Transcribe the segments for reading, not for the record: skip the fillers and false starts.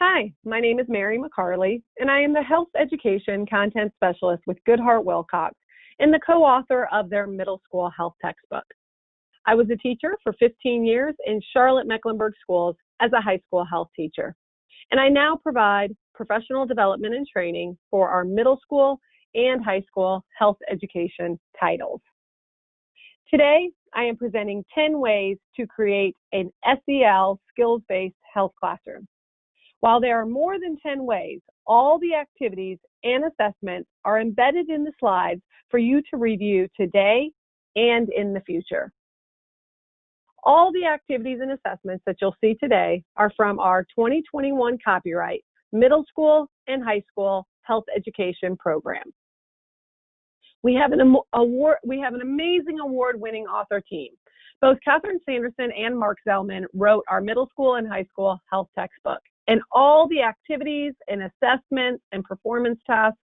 Hi, my name is Mary McCarley, and I am the Health Education Content Specialist with Goodhart Wilcox and the co-author of their middle school health textbook. I was a teacher for 15 years in Charlotte-Mecklenburg schools as a high school health teacher, and I now provide professional development and training for our middle school and high school health education titles. Today, I am presenting 10 ways to create an SEL skills-based health classroom. While there are more than 10 ways, all the activities and assessments are embedded in the slides for you to review today and in the future. All the activities and assessments that you'll see today are from our 2021 copyright middle school and high school health education program. We have an amazing award-winning author team. Both Catherine Sanderson and Mark Zellman wrote our middle school and high school health textbook. And all the activities and assessments and performance tasks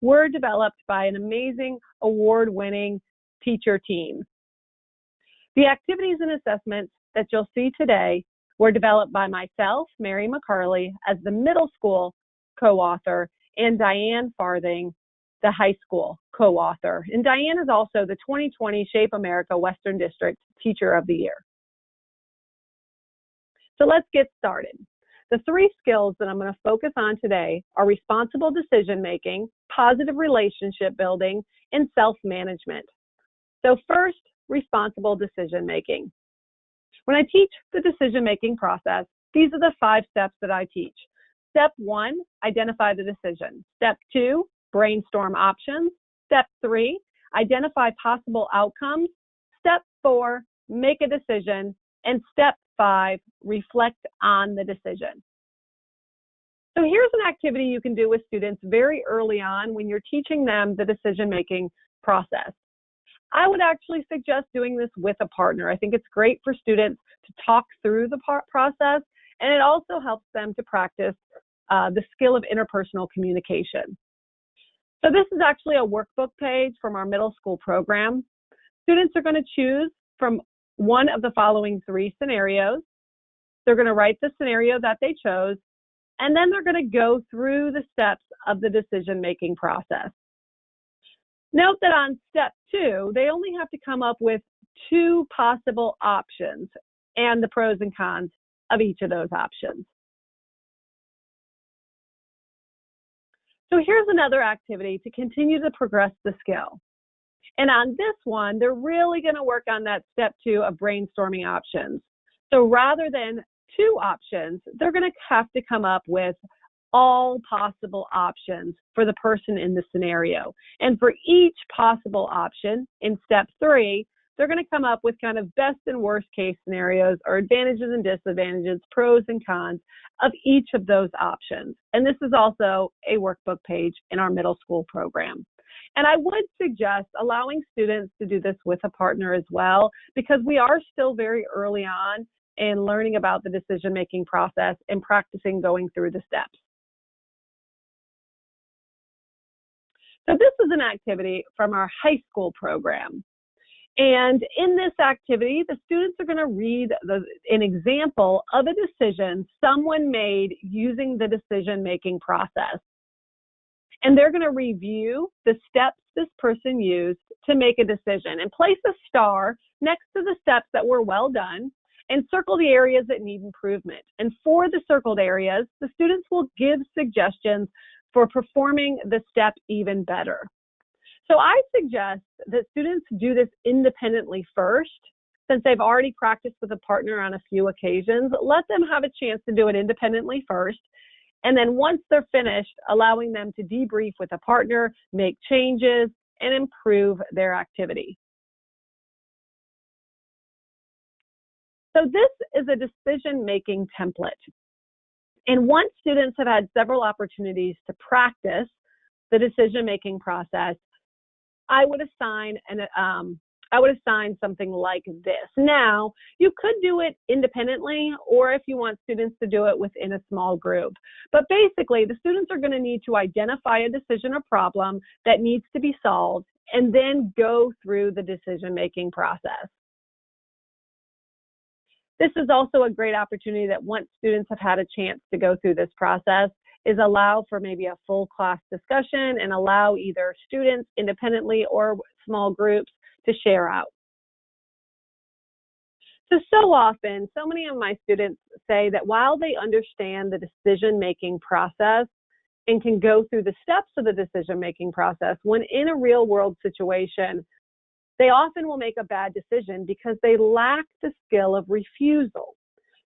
were developed by an amazing award-winning teacher team. The activities and assessments that you'll see today were developed by myself, Mary McCarley, as the middle school co-author, and Diane Farthing, the high school co-author. And Diane is also the 2020 Shape America Western District Teacher of the Year. So let's get started. The three skills that I'm going to focus on today are responsible decision-making, positive relationship building, and self-management. So first, responsible decision-making. When I teach the decision-making process, these are the 5 steps that I teach. Step 1, identify the decision. Step 2, brainstorm options. Step 3, identify possible outcomes. Step 4, make a decision. And step 5, reflect on the decision. So here's an activity you can do with students very early on when you're teaching them the decision-making process. I would actually suggest doing this with a partner. I think it's great for students to talk through the process, and it also helps them to practice the skill of interpersonal communication. So this is actually a workbook page from our middle school program. Students are going to choose from one of the following 3 scenarios. They're going to write the scenario that they chose, and then they're going to go through the steps of the decision-making process. Note that on step 2, they only have to come up with 2 possible options and the pros and cons of each of those options. So here's another activity to continue to progress the skill. And on this one, they're really going to work on that step 2 of brainstorming options. So rather than 2 options, they're going to have to come up with all possible options for the person in the scenario. And for each possible option in step 3, they're going to come up with kind of best and worst case scenarios or advantages and disadvantages, pros and cons of each of those options. And this is also a workbook page in our middle school program. And I would suggest allowing students to do this with a partner as well, because we are still very early on in learning about the decision-making process and practicing going through the steps. So this is an activity from our high school program. And in this activity, the students are going to read an example of a decision someone made using the decision-making process. And they're going to review the steps this person used to make a decision and place a star next to the steps that were well done and circle the areas that need improvement. And for the circled areas, the students will give suggestions for performing the step even better. So I suggest that students do this independently first. Since they've already practiced with a partner on a few occasions, let them have a chance to do it independently first. And then once they're finished, allowing them to debrief with a partner, make changes, and improve their activity. So this is a decision-making template. And once students have had several opportunities to practice the decision-making process, I would assign something like this. Now, you could do it independently, or if you want students to do it within a small group. But basically, the students are going to need to identify a decision or problem that needs to be solved, and then go through the decision-making process. This is also a great opportunity that once students have had a chance to go through this process, is allow for maybe a full class discussion and allow either students independently or small groups to share out. So often, so many of my students say that while they understand the decision-making process and can go through the steps of the decision-making process, when in a real-world situation, they often will make a bad decision because they lack the skill of refusal.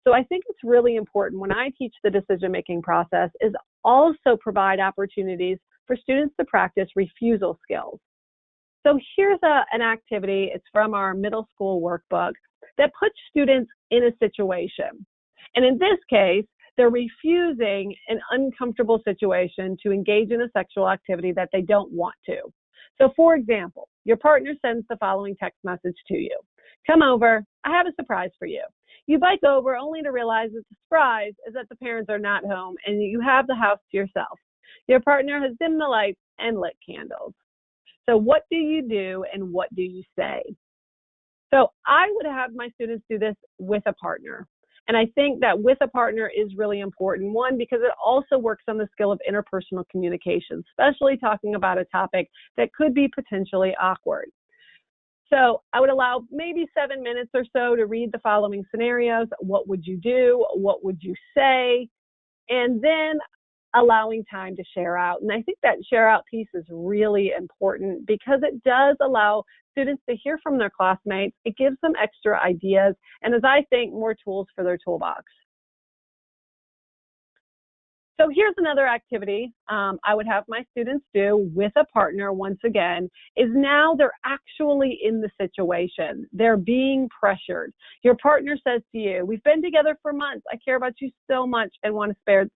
So I think it's really important when I teach the decision-making process is also provide opportunities for students to practice refusal skills. So here's an activity. It's from our middle school workbook that puts students in a situation. And in this case, they're refusing an uncomfortable situation to engage in a sexual activity that they don't want to. So for example, your partner sends the following text message to you. Come over, I have a surprise for you. You bike over only to realize that the surprise is that the parents are not home and you have the house to yourself. Your partner has dimmed the lights and lit candles. So what do you do and what do you say? So I would have my students do this with a partner. And I think that with a partner is really important. One, because it also works on the skill of interpersonal communication, especially talking about a topic that could be potentially awkward. So I would allow maybe 7 minutes or so to read the following scenarios. What would you do? What would you say? And then allowing time to share out. And I think that share out piece is really important because it does allow students to hear from their classmates. It gives them extra ideas and, as I think, more tools for their toolbox. So here's another activity I would have my students do with a partner once again, is now they're actually in the situation. They're being pressured. Your partner says to you, we've been together for months. I care about you so much and want to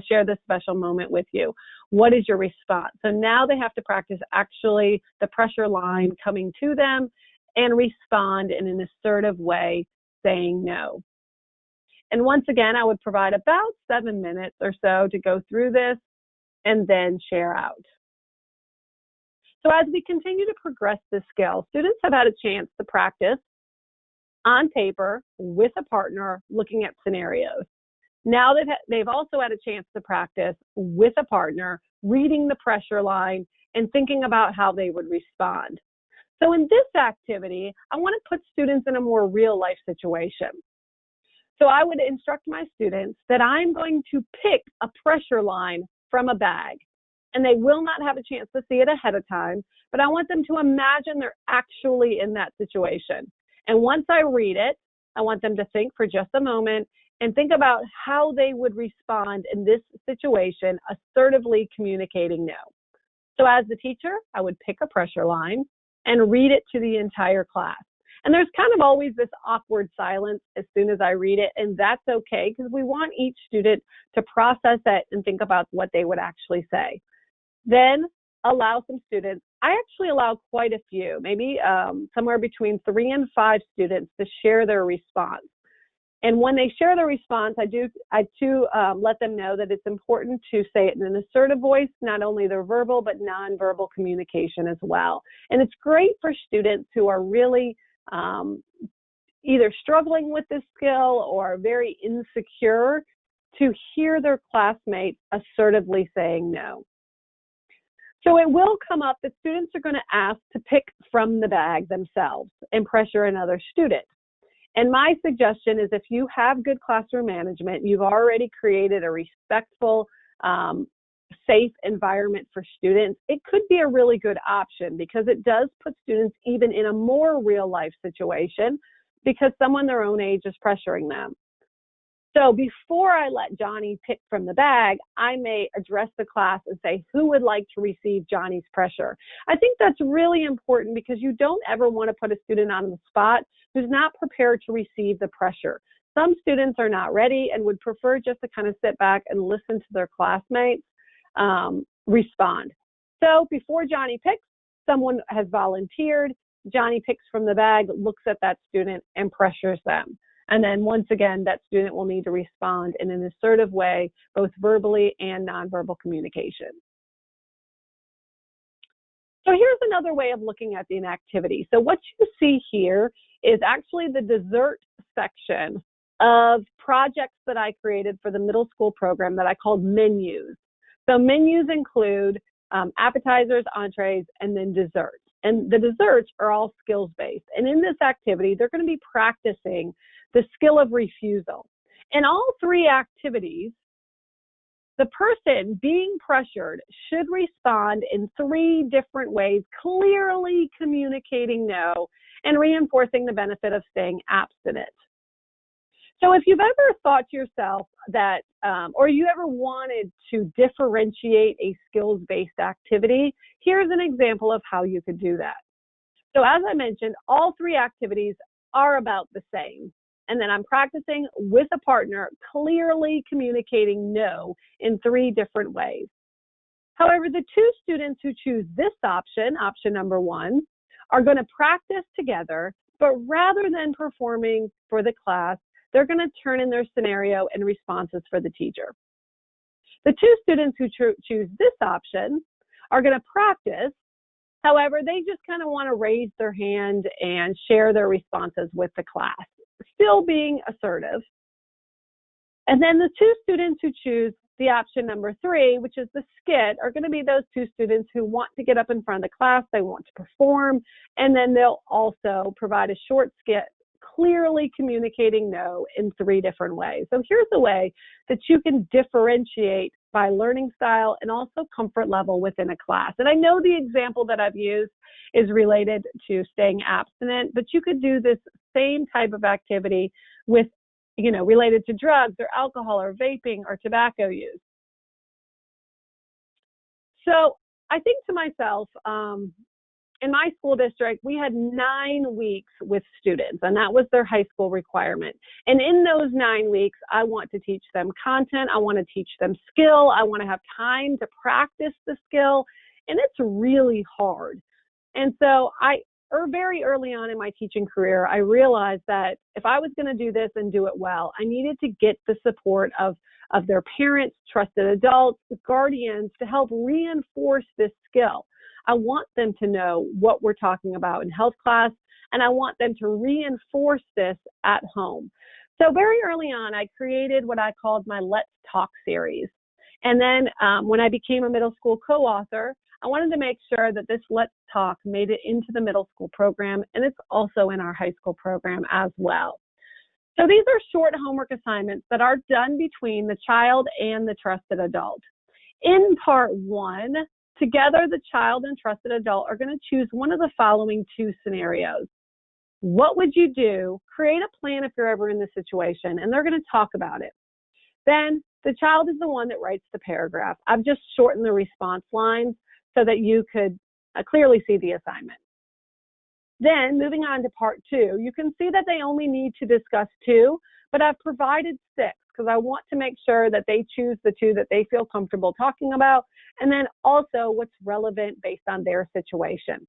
share this special moment with you. What is your response? So now they have to practice actually the pressure line coming to them and respond in an assertive way, saying no. And once again, I would provide about 7 minutes or so to go through this and then share out. So as we continue to progress this skill, students have had a chance to practice on paper with a partner looking at scenarios. Now they've also had a chance to practice with a partner, reading the pressure line and thinking about how they would respond. So in this activity, I want to put students in a more real life situation. So I would instruct my students that I'm going to pick a pressure line from a bag, and they will not have a chance to see it ahead of time, but I want them to imagine they're actually in that situation. And once I read it, I want them to think for just a moment and think about how they would respond in this situation, assertively communicating no. So as the teacher, I would pick a pressure line and read it to the entire class. And there's kind of always this awkward silence as soon as I read it, and that's okay because we want each student to process it and think about what they would actually say. Then allow some students, I actually allow quite a few, maybe somewhere between 3 and 5 students to share their response. And when they share their response, I let them know that it's important to say it in an assertive voice, not only their verbal, but nonverbal communication as well. And it's great for students who are really either struggling with this skill or very insecure to hear their classmates assertively saying no. So it will come up that students are going to ask to pick from the bag themselves and pressure another student. And my suggestion is if you have good classroom management, you've already created a respectful, safe environment for students, it could be a really good option because it does put students even in a more real life situation because someone their own age is pressuring them. So before I let Johnny pick from the bag, I may address the class and say, who would like to receive Johnny's pressure? I think that's really important because you don't ever want to put a student on the spot who's not prepared to receive the pressure. Some students are not ready and would prefer just to kind of sit back and listen to their classmates respond. So before Johnny picks, someone has volunteered. Johnny picks from the bag, looks at that student and pressures them. And then once again, that student will need to respond in an assertive way, both verbally and nonverbal communication. So here's another way of looking at the activity. So what you see here is actually the dessert section of projects that I created for the middle school program that I called menus. So menus include appetizers, entrees, and then desserts. And the desserts are all skills-based. And in this activity, they're going to be practicing the skill of refusal. In all three activities, the person being pressured should respond in three different ways, clearly communicating no and reinforcing the benefit of staying abstinent. So if you've ever thought to yourself that, or you ever wanted to differentiate a skills-based activity, here's an example of how you could do that. So as I mentioned, all three activities are about the same. And then I'm practicing with a partner, clearly communicating no in three different ways. However, the two students who choose this option, option number one, are going to practice together, but rather than performing for the class, they're going to turn in their scenario and responses for the teacher. The two students who choose this option are going to practice. However, they just kind of want to raise their hand and share their responses with the class, still being assertive. And then the two students who choose the option number three, which is the skit, are going to be those two students who want to get up in front of the class, they want to perform, and then they'll also provide a short skit clearly communicating no in three different ways. So here's the way that you can differentiate by learning style and also comfort level within a class. And I know the example that I've used is related to staying abstinent, but you could do this same type of activity with, related to drugs or alcohol or vaping or tobacco use. So I think to myself, in my school district, we had 9 weeks with students, and that was their high school requirement. And in those 9 weeks, I want to teach them content. I want to teach them skill. I want to have time to practice the skill, and it's really hard. And so very early on in my teaching career, I realized that if I was going to do this and do it well, I needed to get the support of their parents, trusted adults, guardians to help reinforce this skill. I want them to know what we're talking about in health class, and I want them to reinforce this at home. So very early on, I created what I called my Let's Talk series. And then when I became a middle school co-author, I wanted to make sure that this Let's Talk made it into the middle school program, and it's also in our high school program as well. So these are short homework assignments that are done between the child and the trusted adult. In part one, together, the child and trusted adult are going to choose one of the following two scenarios. What would you do? Create a plan if you're ever in this situation, and they're going to talk about it. Then the child is the one that writes the paragraph. I've just shortened the response lines so that you could clearly see the assignment. Then moving on to part two, you can see that they only need to discuss 2, but I've provided 6 because I want to make sure that they choose the 2 that they feel comfortable talking about, and then also what's relevant based on their situation.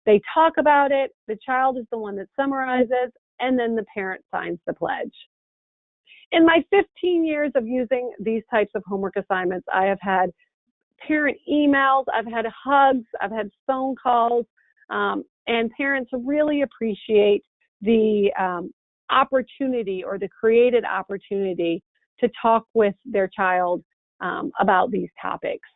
They talk about it, the child is the one that summarizes, and then the parent signs the pledge. In my 15 years of using these types of homework assignments, I have had parent emails, I've had hugs, I've had phone calls, and parents really appreciate the opportunity or the created opportunity to talk with their child about these topics.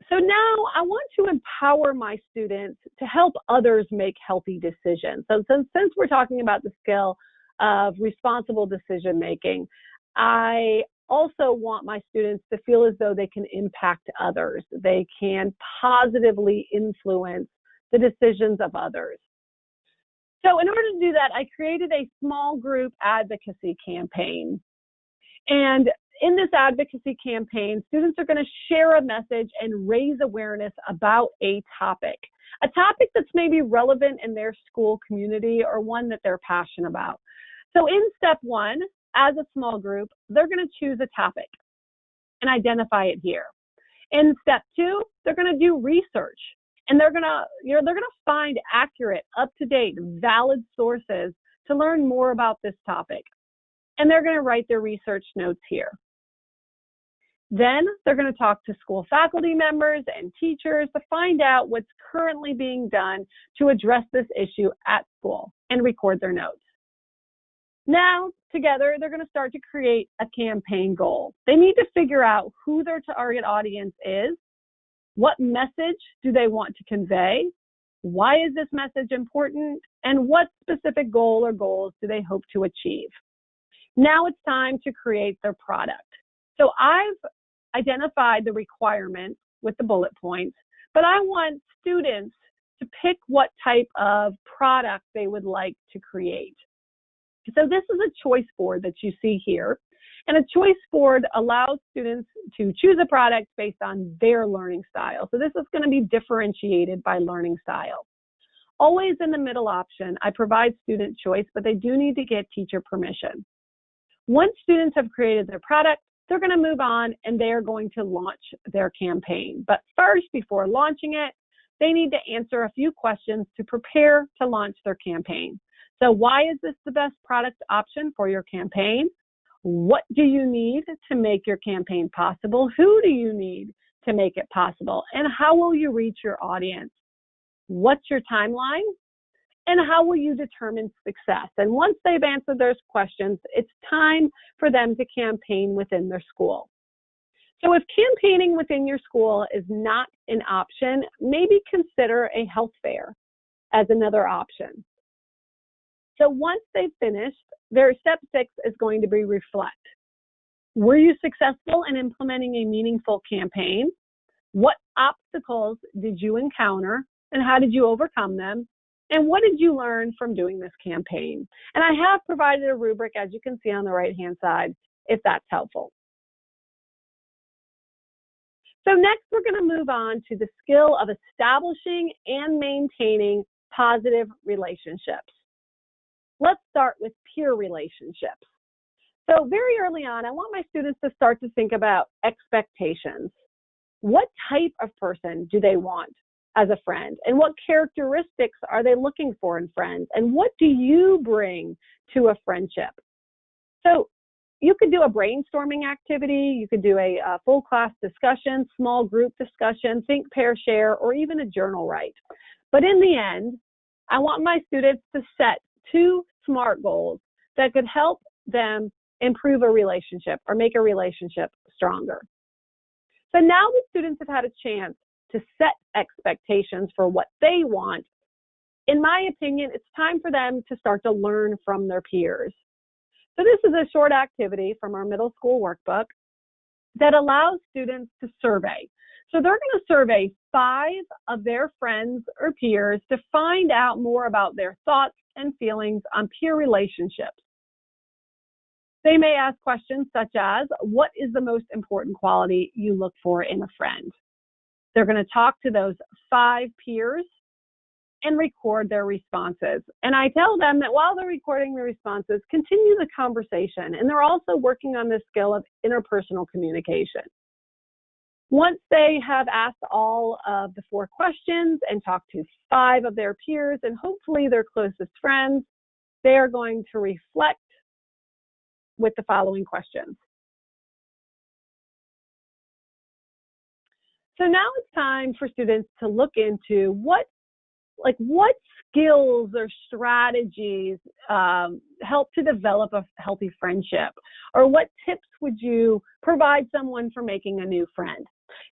So now I want to empower my students to help others make healthy decisions. So since we're talking about the skill of responsible decision making, I also want my students to feel as though they can impact others. They can positively influence the decisions of others. So in order to do that, I created a small group advocacy campaign. And in this advocacy campaign, students are going to share a message and raise awareness about a topic that's maybe relevant in their school community or one that they're passionate about. So in step 1, as a small group, they're going to choose a topic and identify it here. In step 2, they're going to do research, and they're going to find accurate, up-to-date, valid sources to learn more about this topic. And they're going to write their research notes here. Then they're going to talk to school faculty members and teachers to find out what's currently being done to address this issue at school. and record their notes. Now, together, they're going to start to create a campaign goal. They need to figure out who their target audience is, what message do they want to convey, why is this message important, and what specific goal or goals do they hope to achieve. Now it's time to create their product. So I've identified the requirements with the bullet points, but I want students to pick what type of product they would like to create. So this is a choice board that you see here. And a choice board allows students to choose a product based on their learning style. So this is going to be differentiated by learning style. Always in the middle option, I provide student choice, but they do need to get teacher permission. Once students have created their product, they're going to move on and they're going to launch their campaign. But first, before launching it, they need to answer a few questions to prepare to launch their campaign. So why is this the best product option for your campaign? What do you need to make your campaign possible? Who do you need to make it possible? And how will you reach your audience? What's your timeline? And how will you determine success? And once they've answered those questions, it's time for them to campaign within their school. So if campaigning within your school is not an option, maybe consider a health fair as another option. So once they've finished, their step 6 is going to be reflect. Were you successful in implementing a meaningful campaign? What obstacles did you encounter and how did you overcome them? And what did you learn from doing this campaign? And I have provided a rubric, as you can see on the right-hand side, if that's helpful. So next, we're going to move on to the skill of establishing and maintaining positive relationships. Let's start with peer relationships. So very early on, I want my students to start to think about expectations. What type of person do they want as a friend? And what characteristics are they looking for in friends? And what do you bring to a friendship? So you could do a brainstorming activity, you could do a full class discussion, small group discussion, think, pair, share, or even a journal write. But in the end, I want my students to set 2 SMART goals that could help them improve a relationship or make a relationship stronger. So now the students have had a chance to set expectations for what they want. In my opinion, it's time for them to start to learn from their peers. So this is a short activity from our middle school workbook that allows students to survey. So they're going to survey 5 of their friends or peers to find out more about their thoughts and feelings on peer relationships. They may ask questions such as, what is the most important quality you look for in a friend? They're going to talk to those 5 peers and record their responses. And I tell them that while they're recording the responses, continue the conversation. And they're also working on this skill of interpersonal communication. Once they have asked all of the 4 questions and talked to 5 of their peers and hopefully their closest friends, they are going to reflect with the following questions. So now it's time for students to look into what skills or strategies help to develop a healthy friendship, or what tips would you provide someone for making a new friend?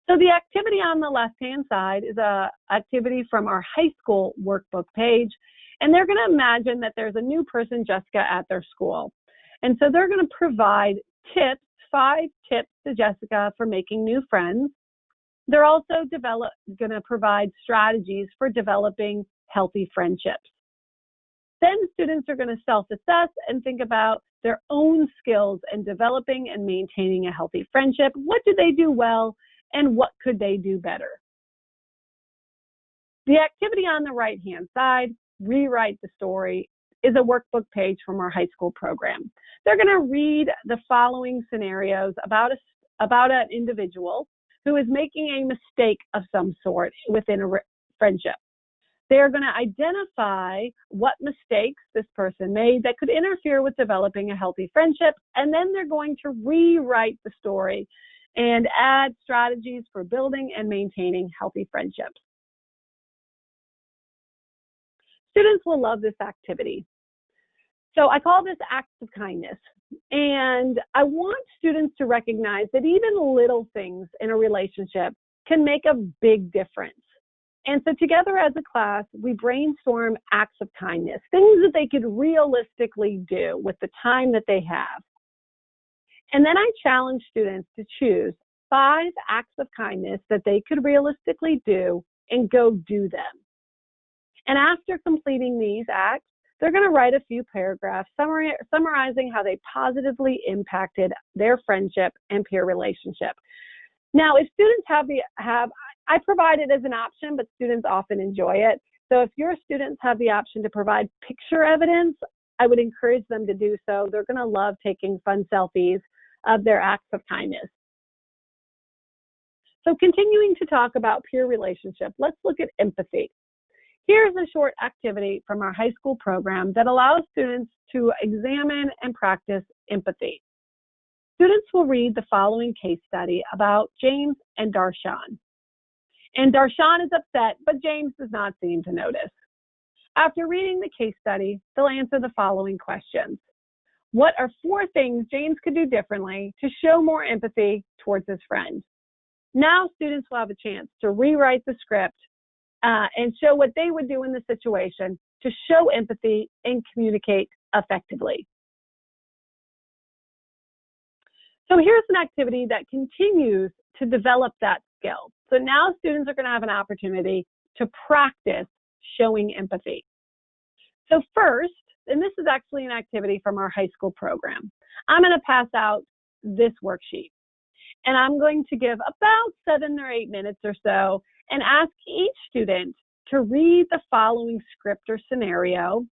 So the activity on the left-hand side is an activity from our high school workbook page, and they're going to imagine that there's a new person, Jessica, at their school. And so they're going to provide tips, 5 tips to Jessica for making new friends. They're also going to provide strategies for developing healthy friendships. Then students are going to self-assess and think about their own skills in developing and maintaining a healthy friendship. What do they do well, and what could they do better? The activity on the right-hand side, Rewrite the Story, is a workbook page from our high school program. They're going to read the following scenarios about an individual who is making a mistake of some sort within a friendship. They're going to identify what mistakes this person made that could interfere with developing a healthy friendship, and then they're going to rewrite the story and add strategies for building and maintaining healthy friendships. Students will love this activity. So I call this acts of kindness. And I want students to recognize that even little things in a relationship can make a big difference. And so together as a class, we brainstorm acts of kindness, things that they could realistically do with the time that they have. And then I challenge students to choose 5 acts of kindness that they could realistically do and go do them. And after completing these acts, they're going to write a few paragraphs summarizing how they positively impacted their friendship and peer relationship. Now, if students I provide it as an option, but students often enjoy it. So if your students have the option to provide picture evidence, I would encourage them to do so. They're going to love taking fun selfies of their acts of kindness. So continuing to talk about peer relationship, let's look at empathy. Here's a short activity from our high school program that allows students to examine and practice empathy. Students will read the following case study about James and Darshan. And Darshan is upset, but James does not seem to notice. After reading the case study, they'll answer the following questions. What are 4 things James could do differently to show more empathy towards his friend? Now students will have a chance to rewrite the script and show what they would do in the situation to show empathy and communicate effectively. So here's an activity that continues to develop that skill. So now students are going to have an opportunity to practice showing empathy. So first, and this is actually an activity from our high school program, I'm going to pass out this worksheet. And I'm going to give about 7 or 8 minutes or so and ask each student to read the following script or scenario.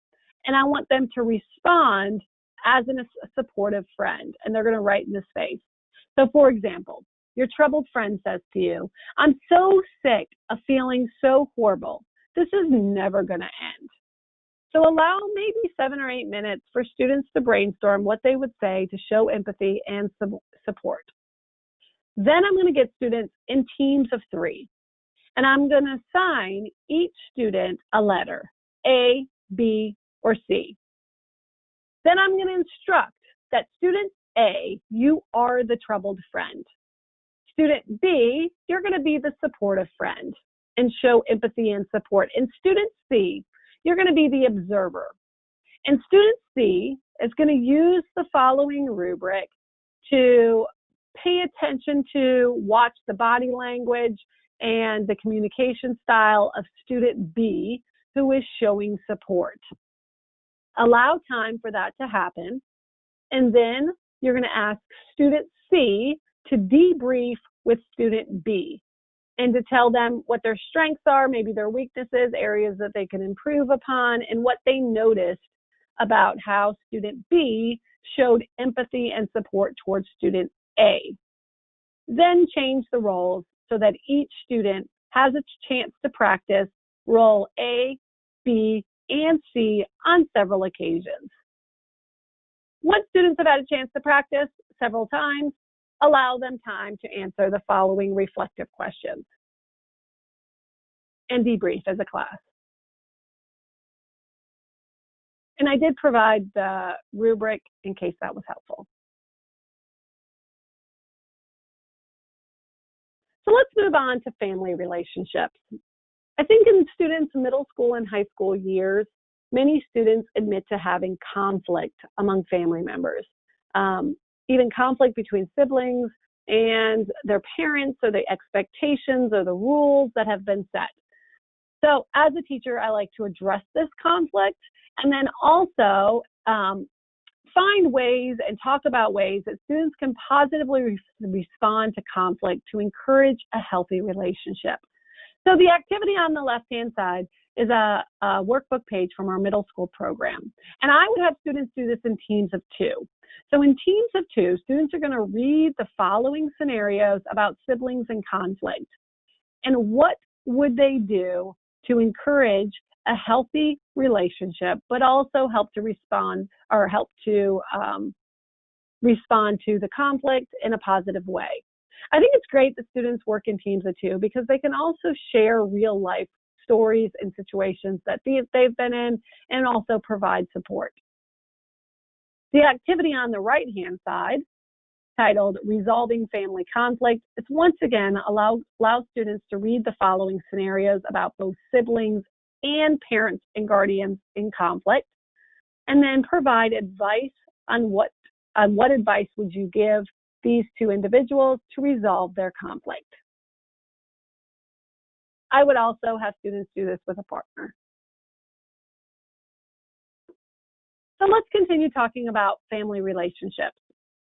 And I want them to respond as a supportive friend. And they're going to write in the space. So for example, your troubled friend says to you, I'm so sick of feeling so horrible. This is never going to end. So allow maybe 7 or 8 minutes for students to brainstorm what they would say to show empathy and support. Then I'm going to get students in teams of 3. And I'm going to assign each student a letter, A, B, or C. Then I'm going to instruct that student A, you are the troubled friend. Student B, you're going to be the supportive friend and show empathy and support. And student C, you're going to be the observer. And student C is going to use the following rubric to pay attention to, watch the body language and the communication style of student B, who is showing support. Allow time for that to happen. And then you're going to ask student C to debrief with student B and to tell them what their strengths are, maybe their weaknesses, areas that they can improve upon, and what they noticed about how student B showed empathy and support towards student A. Then change the roles so that each student has a chance to practice role A, B, and C on several occasions. Once students have had a chance to practice several times, allow them time to answer the following reflective questions and debrief as a class. And I did provide the rubric in case that was helpful. So let's move on to family relationships. I think in students' middle school and high school years, many students admit to having conflict among family members, even conflict between siblings and their parents, or the expectations or the rules that have been set. So as a teacher, I like to address this conflict and then also find ways and talk about ways that students can positively respond to conflict to encourage a healthy relationship. So the activity on the left-hand side is a workbook page from our middle school program. And I would have students do this in teams of 2. So in teams of 2, students are going to read the following scenarios about siblings and conflict. And what would they do to encourage a healthy relationship, but also help to respond to the conflict in a positive way. I think it's great that students work in teams of 2 because they can also share real life stories and situations that they've been in, and also provide support. The activity on the right-hand side, titled Resolving Family Conflict, it's once again allow students to read the following scenarios about both siblings and parents and guardians in conflict, and then provide advice on what advice would you give these two individuals to resolve their conflict. I would also have students do this with a partner. So let's continue talking about family relationships.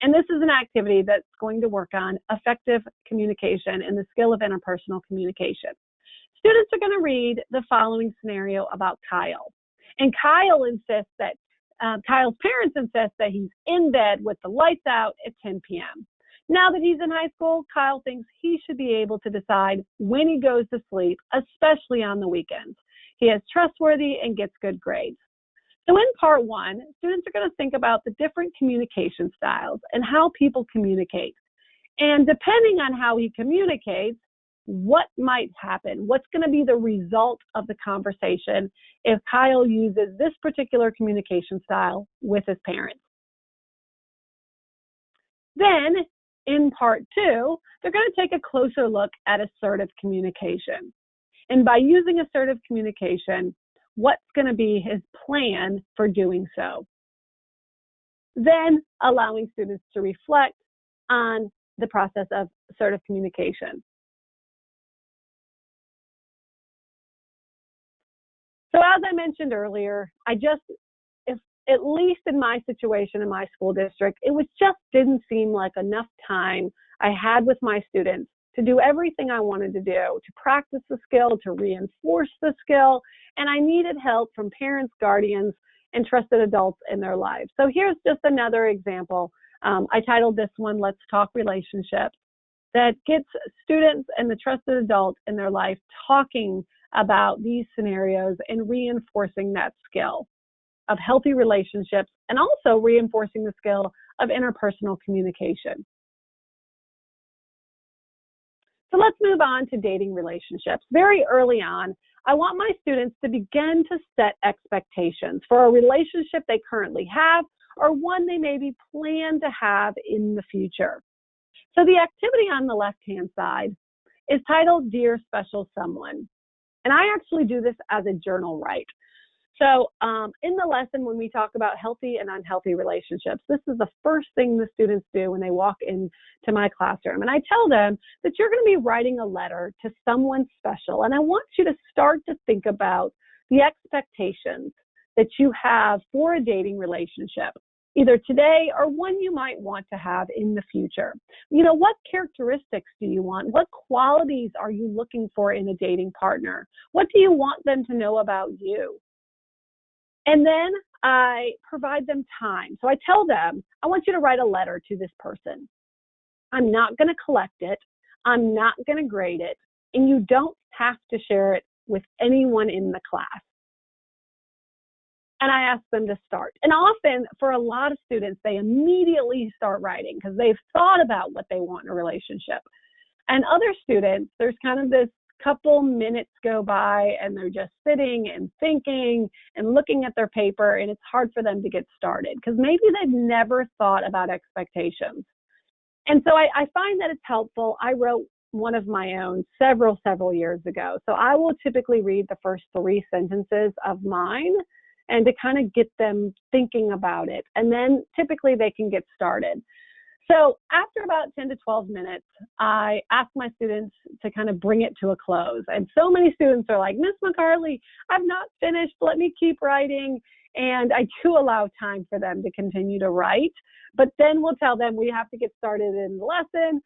And this is an activity that's going to work on effective communication and the skill of interpersonal communication. Students are going to read the following scenario about Kyle. And Kyle insists that, Kyle's parents insist that he's in bed with the lights out at 10 p.m. Now that he's in high school, Kyle thinks he should be able to decide when he goes to sleep, especially on the weekends. He is trustworthy and gets good grades. So in part one, students are going to think about the different communication styles and how people communicate. And depending on how he communicates, what might happen? What's going to be the result of the conversation if Kyle uses this particular communication style with his parents? Then, in part two, they're going to take a closer look at assertive communication. And by using assertive communication, what's going to be his plan for doing so? Then allowing students to reflect on the process of assertive communication. So as I mentioned earlier, if at least in my situation in my school district, it just didn't seem like enough time I had with my students to do everything I wanted to do, to practice the skill, to reinforce the skill, and I needed help from parents, guardians, and trusted adults in their lives. So here's just another example. I titled this one, Let's Talk Relationships, that gets students and the trusted adult in their life talking about these scenarios and reinforcing that skill of healthy relationships and also reinforcing the skill of interpersonal communication. So let's move on to dating relationships. Very early on, I want my students to begin to set expectations for a relationship they currently have or one they maybe plan to have in the future. So the activity on the left-hand side is titled Dear Special Someone. And I actually do this as a journal write. So in the lesson, when we talk about healthy and unhealthy relationships, this is the first thing the students do when they walk into my classroom. And I tell them that you're going to be writing a letter to someone special. And I want you to start to think about the expectations that you have for a dating relationship, either today or one you might want to have in the future. You know, what characteristics do you want? What qualities are you looking for in a dating partner? What do you want them to know about you? And then I provide them time. So I tell them, I want you to write a letter to this person. I'm not going to collect it. I'm not going to grade it. And you don't have to share it with anyone in the class. And I ask them to start. And often, for a lot of students, they immediately start writing because they've thought about what they want in a relationship. And other students, there's kind of this couple minutes go by and they're just sitting and thinking and looking at their paper, and it's hard for them to get started because maybe they've never thought about expectations. And so I find that it's helpful. I wrote one of my own several years ago. So I will typically read the first 3 sentences of mine and to kind of get them thinking about it. And then typically they can get started. So after about 10 to 12 minutes, I ask my students to kind of bring it to a close. And so many students are like, Miss McCarley, I've not finished. Let me keep writing. And I do allow time for them to continue to write. But then we'll tell them we have to get started in the lesson.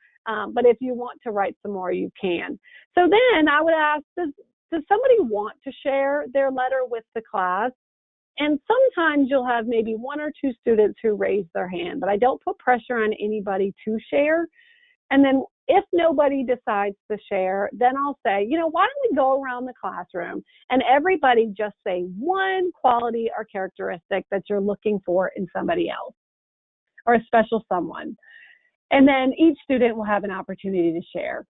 But if you want to write some more, you can. So then I would ask, does somebody want to share their letter with the class? And sometimes you'll have maybe 1 or 2 students who raise their hand, but I don't put pressure on anybody to share. And then if nobody decides to share, then I'll say, you know, why don't we go around the classroom and everybody just say one quality or characteristic that you're looking for in somebody else or a special someone. And then each student will have an opportunity to share.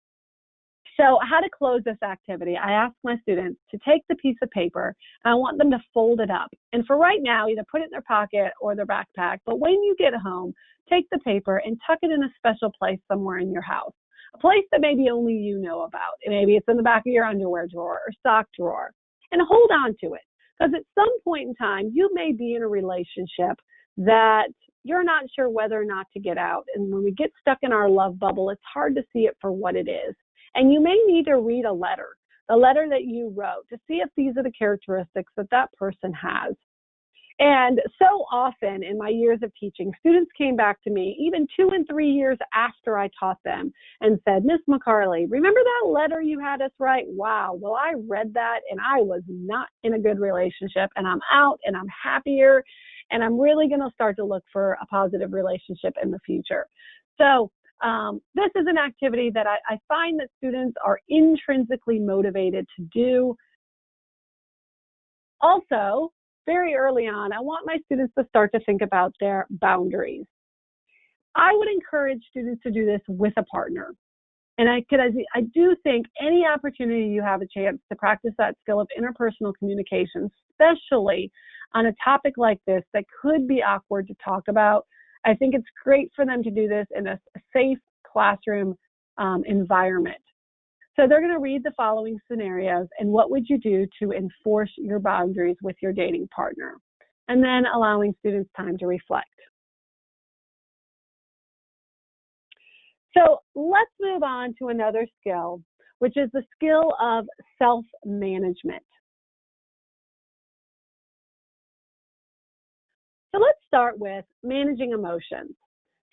So how to close this activity, I ask my students to take the piece of paper and I want them to fold it up. And for right now, either put it in their pocket or their backpack, but when you get home, take the paper and tuck it in a special place somewhere in your house, a place that maybe only you know about. Maybe it's in the back of your underwear drawer or sock drawer, and hold on to it. Because at some point in time, you may be in a relationship that you're not sure whether or not to get out. And when we get stuck in our love bubble, it's hard to see it for what it is. And you may need to read a letter that you wrote, to see if these are the characteristics that that person has. And so often in my years of teaching, students came back to me even 2 and 3 years after I taught them and said, Miss McCarley, remember that letter you had us write? Wow, well, I read that and I was not in a good relationship, and I'm out and I'm happier, and I'm really going to start to look for a positive relationship in the future. So this is an activity that I find that students are intrinsically motivated to do. Also, very early on, I want my students to start to think about their boundaries. I would encourage students to do this with a partner. And I do think any opportunity you have a chance to practice that skill of interpersonal communication, especially on a topic like this that could be awkward to talk about, I think it's great for them to do this in a safe classroom environment. So they're going to read the following scenarios and what would you do to enforce your boundaries with your dating partner, and then allowing students time to reflect. So let's move on to another skill, which is the skill of self-management. So let's start with managing emotions.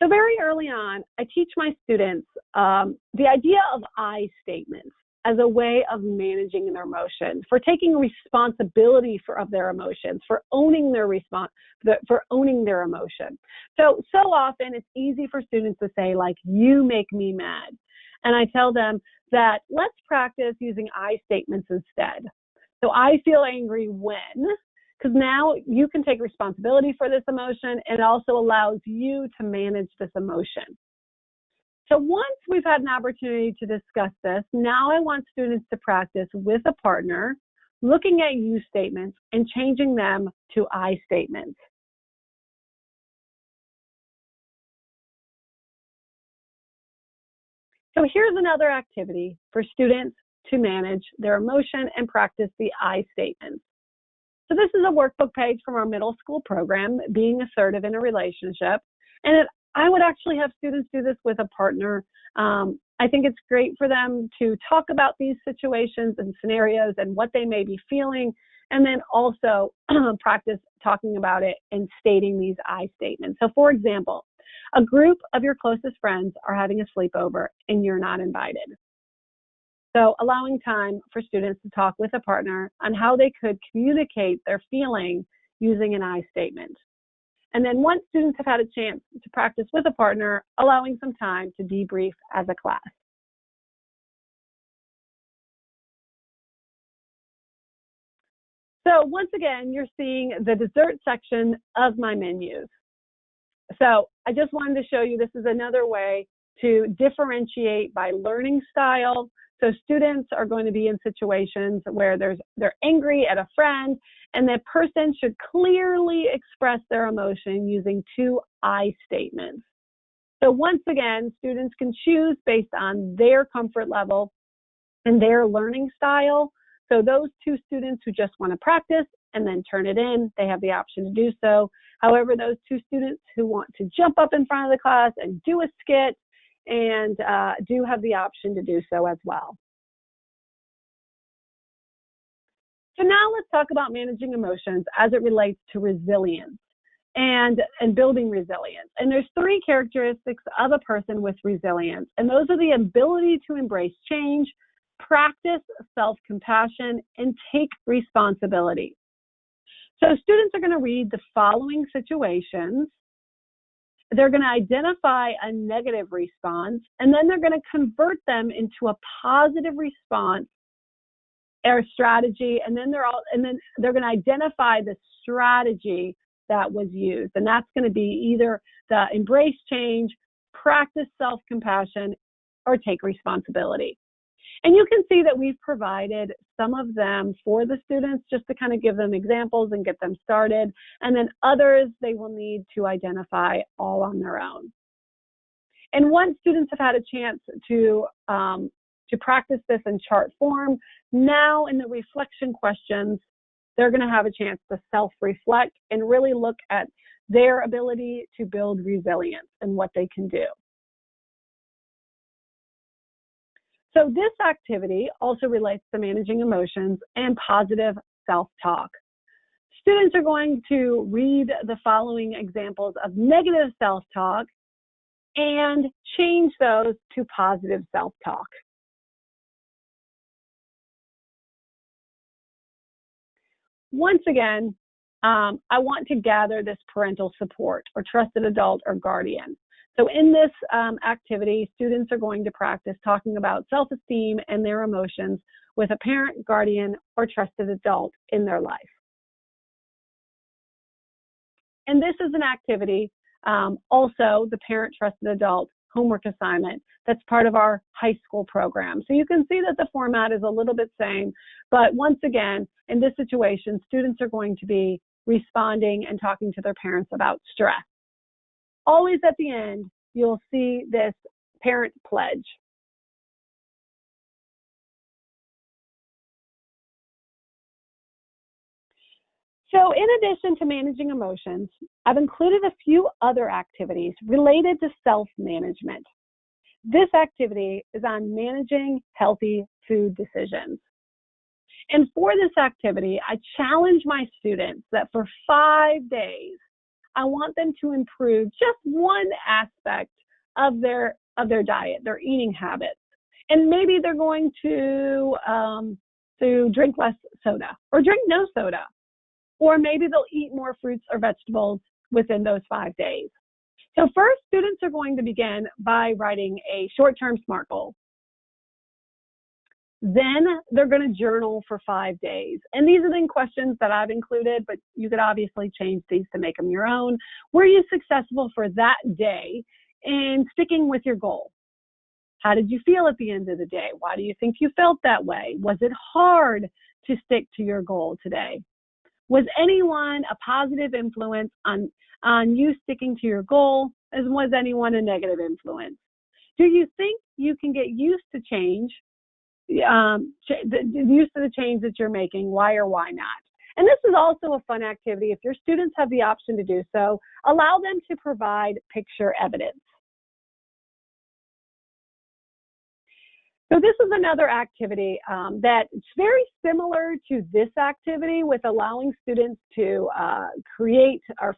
So very early on, I teach my students the idea of I statements as a way of managing their emotions, for taking responsibility of their emotions, for owning their emotion. So often it's easy for students to say, like, you make me mad. And I tell them that let's practice using I statements instead. So I feel angry when, because now you can take responsibility for this emotion, and it also allows you to manage this emotion. So once we've had an opportunity to discuss this, now I want students to practice with a partner, looking at you statements and changing them to I statements. So here's another activity for students to manage their emotion and practice the I statements. So this is a workbook page from our middle school program, Being Assertive in a Relationship. And I would actually have students do this with a partner. I think it's great for them to talk about these situations and scenarios and what they may be feeling, and then also practice talking about it and stating these I statements. So for example, a group of your closest friends are having a sleepover and you're not invited. So allowing time for students to talk with a partner on how they could communicate their feeling using an I statement. And then once students have had a chance to practice with a partner, allowing some time to debrief as a class. So once again, you're seeing the dessert section of my menus. So I just wanted to show you this is another way to differentiate by learning style. So students are going to be in situations where they're angry at a friend, and that person should clearly express their emotion using two I statements. So once again, students can choose based on their comfort level and their learning style. So those two students who just want to practice and then turn it in, they have the option to do so. However, those two students who want to jump up in front of the class and do a skit and do have the option to do so as well. So now let's talk about managing emotions as it relates to resilience and building resilience. And there's three characteristics of a person with resilience, and those are the ability to embrace change, practice self-compassion, and take responsibility. So students are going to read the following situations. They're going to identify a negative response, and then they're going to convert them into a positive response or strategy, and then they're going to identify the strategy that was used, and that's going to be either the embrace change, practice self-compassion, or take responsibility. And you can see that we've provided some of them for the students just to kind of give them examples and get them started. And then others they will need to identify all on their own. And once students have had a chance to practice this in chart form, now in the reflection questions, they're going to have a chance to self-reflect and really look at their ability to build resilience and what they can do. So this activity also relates to managing emotions and positive self-talk. Students are going to read the following examples of negative self-talk and change those to positive self-talk. Once again, I want to gather this parental support or trusted adult or guardian. So in this activity, students are going to practice talking about self-esteem and their emotions with a parent, guardian, or trusted adult in their life. And this is an activity, also the parent, trusted adult homework assignment that's part of our high school program. So you can see that the format is a little bit same, but once again, in this situation, students are going to be responding and talking to their parents about stress. Always at the end, you'll see this parent pledge. So in addition to managing emotions, I've included a few other activities related to self-management. This activity is on managing healthy food decisions. And for this activity, I challenge my students that for 5 days, I want them to improve just one aspect of their diet, their eating habits. And maybe they're going to drink less soda or drink no soda. Or maybe they'll eat more fruits or vegetables within those 5 days. So first, students are going to begin by writing a short-term SMART goal. Then they're going to journal for 5 days. And these are then questions that I've included, but you could obviously change these to make them your own. Were you successful for that day in sticking with your goal? How did you feel at the end of the day? Why do you think you felt that way? Was it hard to stick to your goal today? Was anyone a positive influence on you sticking to your goal, as was anyone a negative influence? Do you think you can get used to change, used to the change that you're making? Why or why not? And this is also a fun activity. If your students have the option to do so, allow them to provide picture evidence. So this is another activity that's very similar to this activity, with allowing students to create a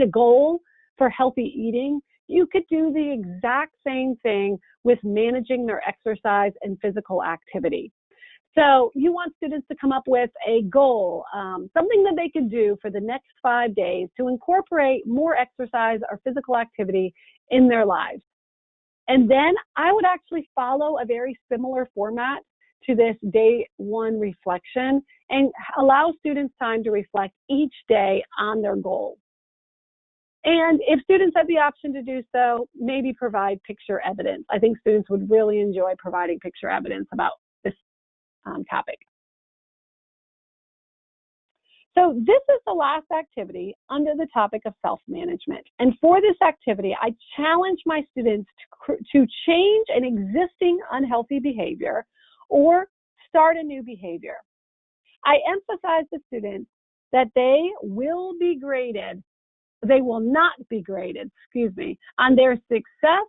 goal for healthy eating. You could do the exact same thing with managing their exercise and physical activity. So you want students to come up with a goal, something that they could do for the next 5 days to incorporate more exercise or physical activity in their lives. And then I would actually follow a very similar format to this day one reflection and allow students time to reflect each day on their goal. And if students have the option to do so, maybe provide picture evidence. I think students would really enjoy providing picture evidence about this topic. So this is the last activity under the topic of self-management. And for this activity, I challenge my students to change an existing unhealthy behavior or start a new behavior. I emphasize to students that they will not be graded, on their success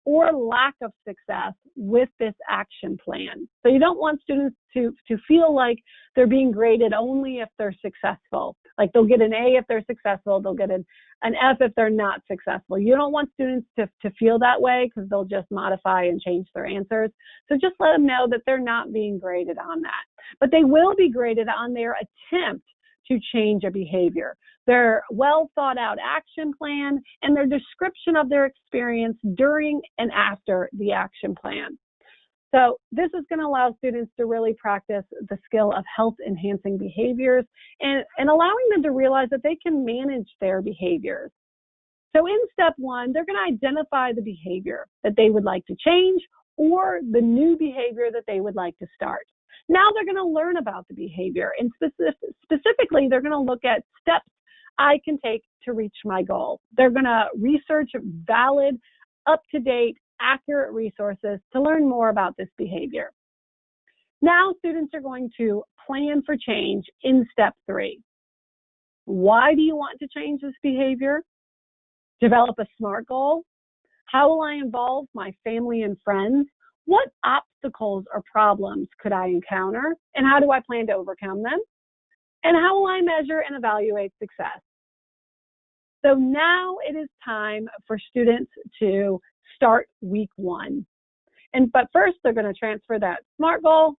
or lack of success with this action plan. So you don't want students to feel like they're being graded only if they're successful. Like they'll get an A if they're successful, they'll get an F if they're not successful. You don't want students to feel that way, because they'll just modify and change their answers. So just let them know that they're not being graded on that. But they will be graded on their attempt to change a behavior, their well thought out action plan, and their description of their experience during and after the action plan. So this is going to allow students to really practice the skill of health enhancing behaviors and allowing them to realize that they can manage their behaviors. So in step one, they're going to identify the behavior that they would like to change or the new behavior that they would like to start. Now they're going to learn about the behavior, and specifically, they're going to look at steps I can take to reach my goal. They're going to research valid, up-to-date, accurate resources to learn more about this behavior. Now students are going to plan for change in step 3. Why do you want to change this behavior? Develop a SMART goal. How will I involve my family and friends? What obstacles or problems could I encounter? And how do I plan to overcome them? And how will I measure and evaluate success? So now it is time for students to start week 1. But first, they're going to transfer that SMART goal,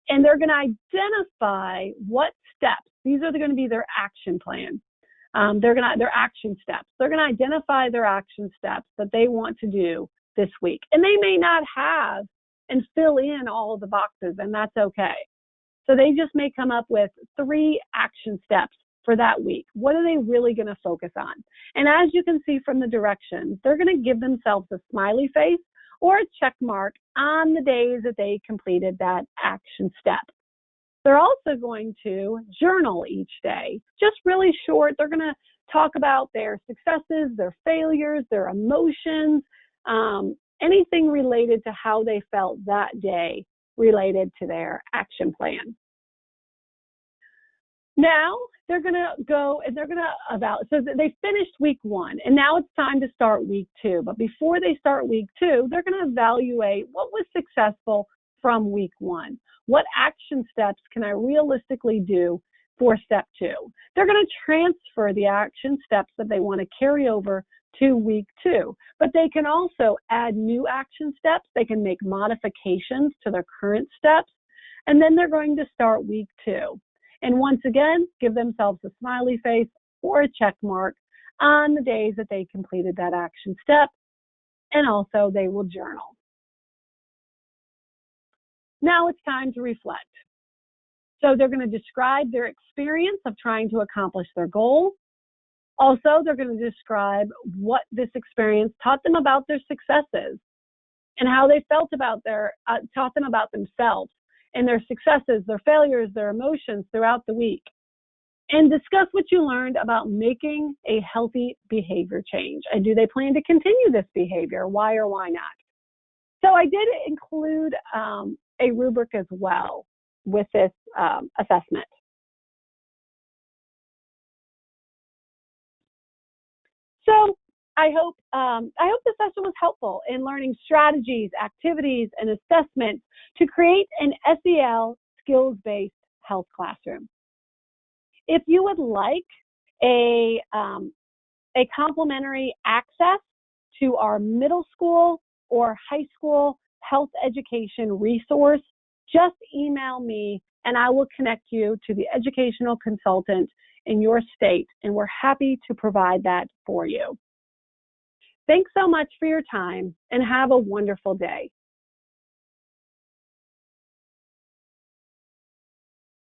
and they're going to identify what steps. These are going to be their action plan. Their action steps. They're going to identify their action steps that they want to do this week. And they may not have and fill in all of the boxes, and that's okay. So they just may come up with 3 action steps for that week. What are they really going to focus on? And as you can see from the directions, they're going to give themselves a smiley face or a check mark on the days that they completed that action step. They're also going to journal each day, just really short. They're going to talk about their successes, their failures, their emotions, anything related to how they felt that day related to their action plan. Now they're going to go and they're going to evaluate. So they finished week 1, and now it's time to start week 2. But before they start week 2, they're going to evaluate what was successful from week 1. What action steps can I realistically do for step 2? They're going to transfer the action steps that they want to carry over to week 2, but they can also add new action steps. They can make modifications to their current steps, and then they're going to start week 2. And once again, give themselves a smiley face or a check mark on the days that they completed that action step, and also they will journal. Now it's time to reflect. So they're going to describe their experience of trying to accomplish their goal. Also, they're going to describe what this experience taught them about their successes and how they felt about taught them about themselves and their successes, their failures, their emotions throughout the week. And discuss what you learned about making a healthy behavior change. And do they plan to continue this behavior? Why or why not? So I did include a rubric as well with this assessment. So I hope the session was helpful in learning strategies, activities, and assessments to create an SEL skills-based health classroom. If you would like a complimentary access to our middle school or high school health education resource, just email me and I will connect you to the educational consultant in your state, and we're happy to provide that for you. Thanks so much for your time and have a wonderful day.